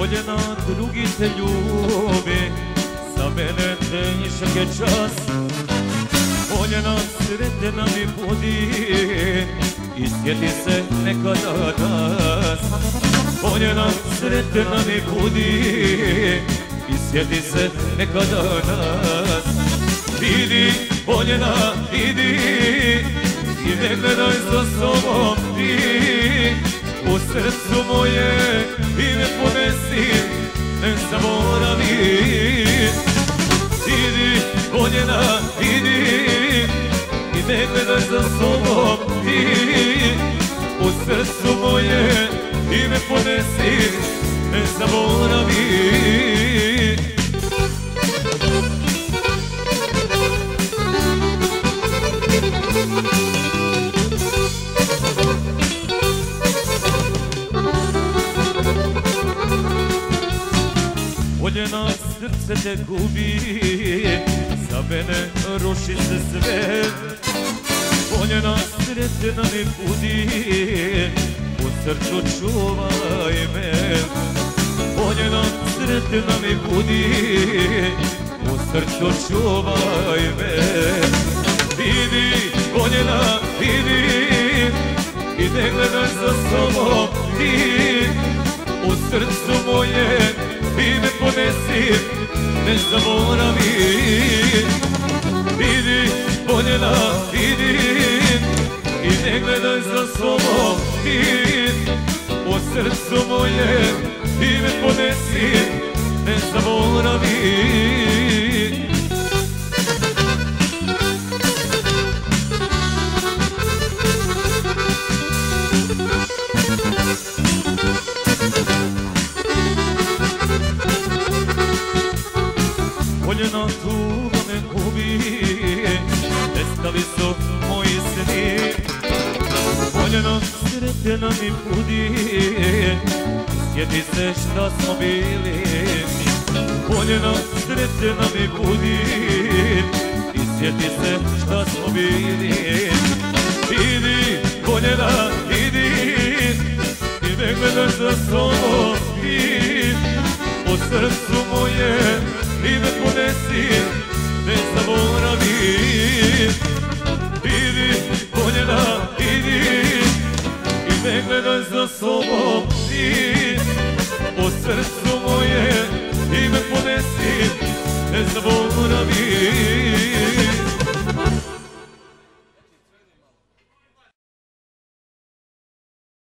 voljena drugi te ljubi, za mene tešak je čas. Voljena sretna mi budi i sjeti se nekada nas. Voljena sretna mi budi i sjeti se nekada nas. Idi, voljena, idi i ne gledaj za sobom ti. U srcu moje ime ponesi, ne zaboravi. Idi, voljena, idi i ne gledaj za sobom ti. U srcu moje ime ponesi, ne zaboravi. Voljena srce te gubi, za mene ruši se sve. Voljena sretna mi budi, u srcu čuvaj me. Voljena sretna mi budi, u srcu čuvaj me. Idi, voljena, idi i ne gledaj za sobom ti. U srcu moje ime ponesi, ne zaboravi. Idi, voljena, idi i ne gledaj za sobom ti. U srcu moje ime ponesi, ne zaboravi. Voljena tuga me gubi, nestali su moji sni. Voljena sretna mi budi, sjeti se šta smo bili. Voljena sretna mi budi i sjeti se šta smo bili. Idi, voljena, idi i ne gledaj za sobom ti. U srcu moje ime ponesi, ne zaboravi. Idi, voljena, idi i ne gledaj za sobom ti. U srcu moje ime ponesi, ne zaboravi.